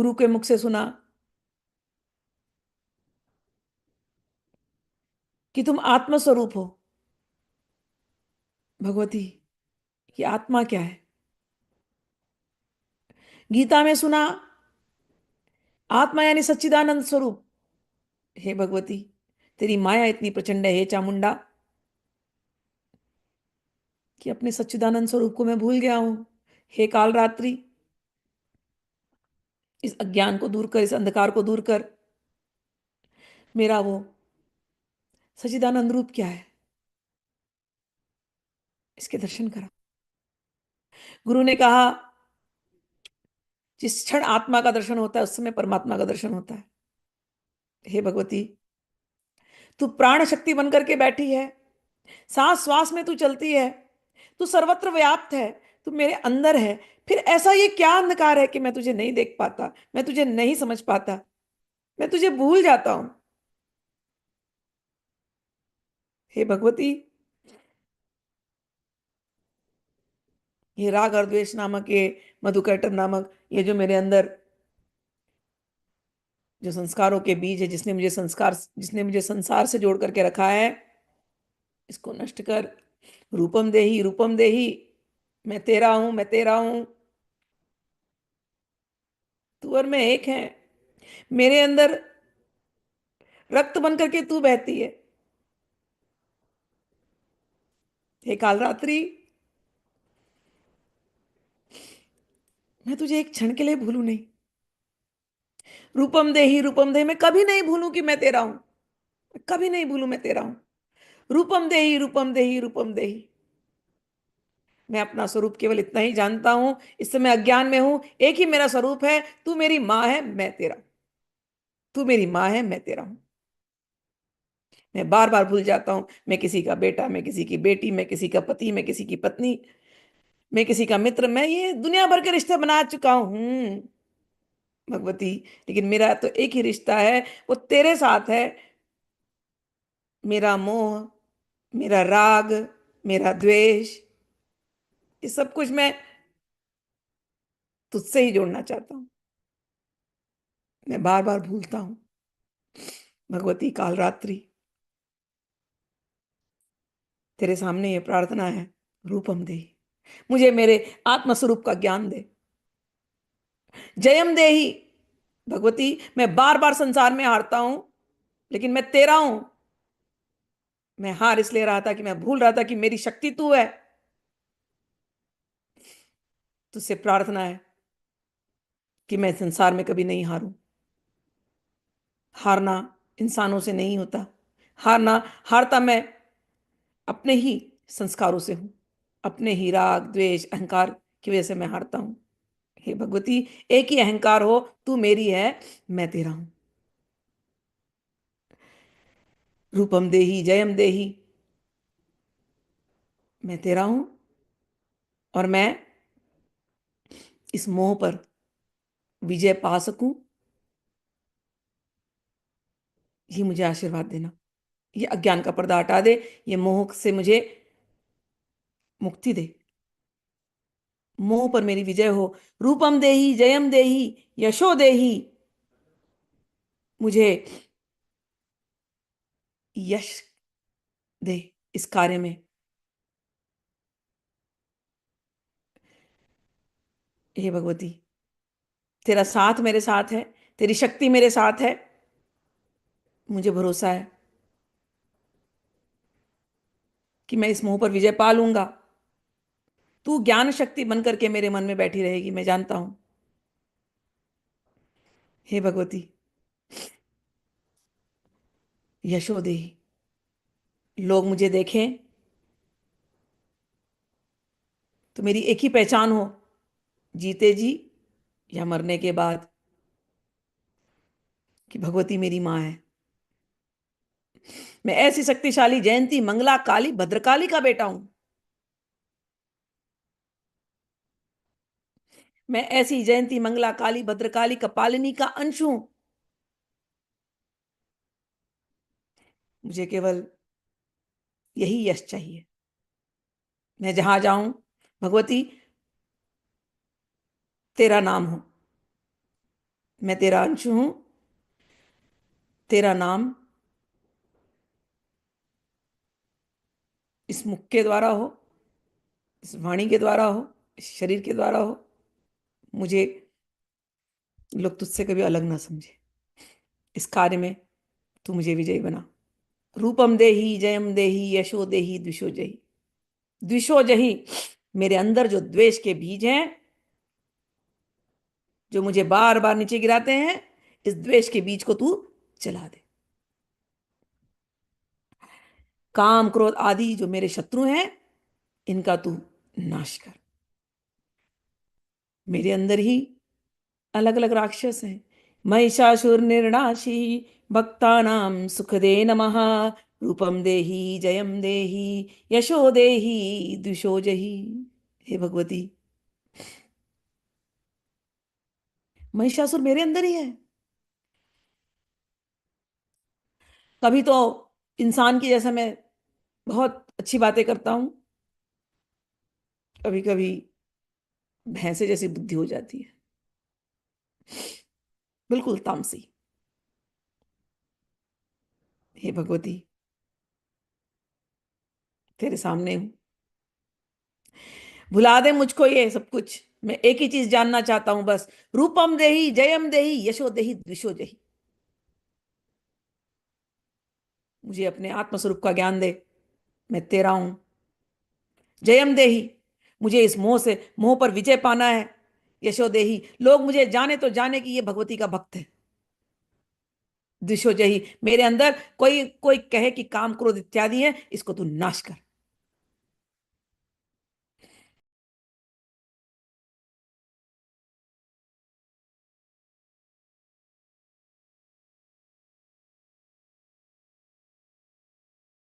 गुरु के मुख से सुना कि तुम आत्म स्वरूप हो। भगवती, ये आत्मा क्या है? गीता में सुना आत्मा यानी सच्चिदानंद स्वरूप। हे भगवती, तेरी माया इतनी प्रचंड है हे चामुंडा कि अपने सच्चिदानंद स्वरूप को मैं भूल गया हूं। हे काल रात्रि, इस अज्ञान को दूर कर, इस अंधकार को दूर कर। मेरा वो सच्चिदानंद रूप क्या है, इसके दर्शन करा। गुरु ने कहा, जिस क्षण आत्मा का दर्शन होता है उस समय परमात्मा का दर्शन होता है। हे भगवती, तू प्राण शक्ति बनकर के बैठी है, सांस श्वास में तू चलती है, तू सर्वत्र व्याप्त है, तू मेरे अंदर है। फिर ऐसा ये क्या अंधकार है कि मैं तुझे नहीं देख पाता, मैं तुझे नहीं समझ पाता, मैं तुझे भूल जाता हूं। हे भगवती, ये राग और द्वेष नामक, ये मधुकैटभ नामक, ये जो मेरे अंदर जो संस्कारों के बीज है, जिसने मुझे संसार से जोड़ करके रखा है, इसको नष्ट कर। रूपम देही, रूपम देही, मैं तेरा हूं, मैं तेरा हूं। तू और मैं एक हैं। मेरे अंदर रक्त बन करके तू बहती है। हे कालरात्रि, मैं तुझे एक क्षण के लिए भूलू नहीं। रूपम देही, मैं कभी नहीं भूलूं कि मैं तेरा हूं। मैं कभी नहीं भूलूं मैं तेरा हूं। रूपम देही, रूपम देही, रूपम देही। मैं अपना स्वरूप केवल इतना ही जानता हूं, इस समय अज्ञान में हूं। एक ही मेरा स्वरूप है, तू मेरी माँ है, मैं तेरा। तू मेरी माँ है, मैं तेरा हूं। मैं बार बार भूल जाता हूं, मैं किसी का बेटा, मैं किसी की बेटी, मैं किसी का पति, मैं किसी की पत्नी, मैं किसी का मित्र, मैं ये दुनिया भर के रिश्ते बना चुका हूं भगवती। लेकिन मेरा तो एक ही रिश्ता है, वो तेरे साथ है। मेरा मोह, मेरा राग, मेरा द्वेष, ये सब कुछ मैं तुझसे ही जोड़ना चाहता हूँ। मैं बार बार भूलता हूँ भगवती। काल रात्रि, तेरे सामने ये प्रार्थना है, रूपम दे, मुझे मेरे आत्मस्वरूप का ज्ञान दे। जयम देही, भगवती, मैं बार बार संसार में हारता हूं, लेकिन मैं तेरा हूं। मैं हार इसलिए रहा था कि मैं भूल रहा था कि मेरी शक्ति तू है। तुझसे प्रार्थना है कि मैं संसार में कभी नहीं हारूं। हारना इंसानों से नहीं होता। हारना, हारता मैं अपने ही संस्कारों से हूं। अपने ही राग द्वेष अहंकार की वजह से मैं हारता हूं। हे भगवती, एक ही अहंकार हो, तू मेरी है, मैं तेरा हूं। रूपम देही, जयम देही, मैं तेरा हूं। और मैं इस मोह पर विजय पा सकूं, ये मुझे आशीर्वाद देना। ये अज्ञान का पर्दा हटा दे, ये मोह से मुझे मुक्ति दे। मोह पर मेरी विजय हो। रूपम देही, जयम देही, यशो देही, मुझे यश दे इस कार्य में। हे भगवती, तेरा साथ मेरे साथ है, तेरी शक्ति मेरे साथ है। मुझे भरोसा है कि मैं इस मोह पर विजय पा लूंगा। तू ज्ञान शक्ति बन करके मेरे मन में बैठी रहेगी, मैं जानता हूं। हे भगवती, यशो देही, लोग मुझे देखें तो मेरी एक ही पहचान हो, जीते जी या मरने के बाद, कि भगवती मेरी माँ है। मैं ऐसी शक्तिशाली जयंती मंगला काली भद्रकाली का बेटा हूं। मैं ऐसी जयंती मंगला काली भद्रकाली कपालिनी का अंश हूं। मुझे केवल यही यश चाहिए। मैं जहां जाऊं भगवती, तेरा नाम हो, मैं तेरा अंश हूं। तेरा नाम इस मुख के द्वारा हो, इस वाणी के द्वारा हो, इस शरीर के द्वारा हो। मुझे लोग तुझसे कभी अलग ना समझे। इस कार्य में तू मुझे विजयी बना। रूपम देही जयम देही यशो देही द्विषो जही। द्विषो जही, मेरे अंदर जो द्वेष के बीज हैं, जो मुझे बार बार नीचे गिराते हैं, इस द्वेष के बीज को तू जला दे। काम क्रोध आदि जो मेरे शत्रु हैं, इनका तू नाश कर। मेरे अंदर ही अलग अलग राक्षस हैं। महिषासुर निर्णाशी, भक्तानां सुखदे नमः। रूपम देही जयम देही यशो देही द्विषो जही। हे भगवती, महिषासुर मेरे अंदर ही है। कभी तो इंसान की जैसा मैं बहुत अच्छी बातें करता हूं, कभी कभी भैंसे जैसी बुद्धि हो जाती है, बिल्कुल तामसी। हे भगवती, तेरे सामने हूं। भुला दे मुझको ये सब कुछ। मैं एक ही चीज जानना चाहता हूं बस। रूपम देही जयम देही यशो देही द्विषो देही। मुझे अपने आत्मस्वरूप का ज्ञान दे। मैं तेरा हूं। जयम देही, मुझे इस मोह से, मोह पर विजय पाना है। यशो देही, लोग मुझे जाने तो जाने कि ये भगवती का भक्त है। द्विषो जही, मेरे अंदर कोई कोई कहे कि काम क्रोध इत्यादि है, इसको तू नाश कर।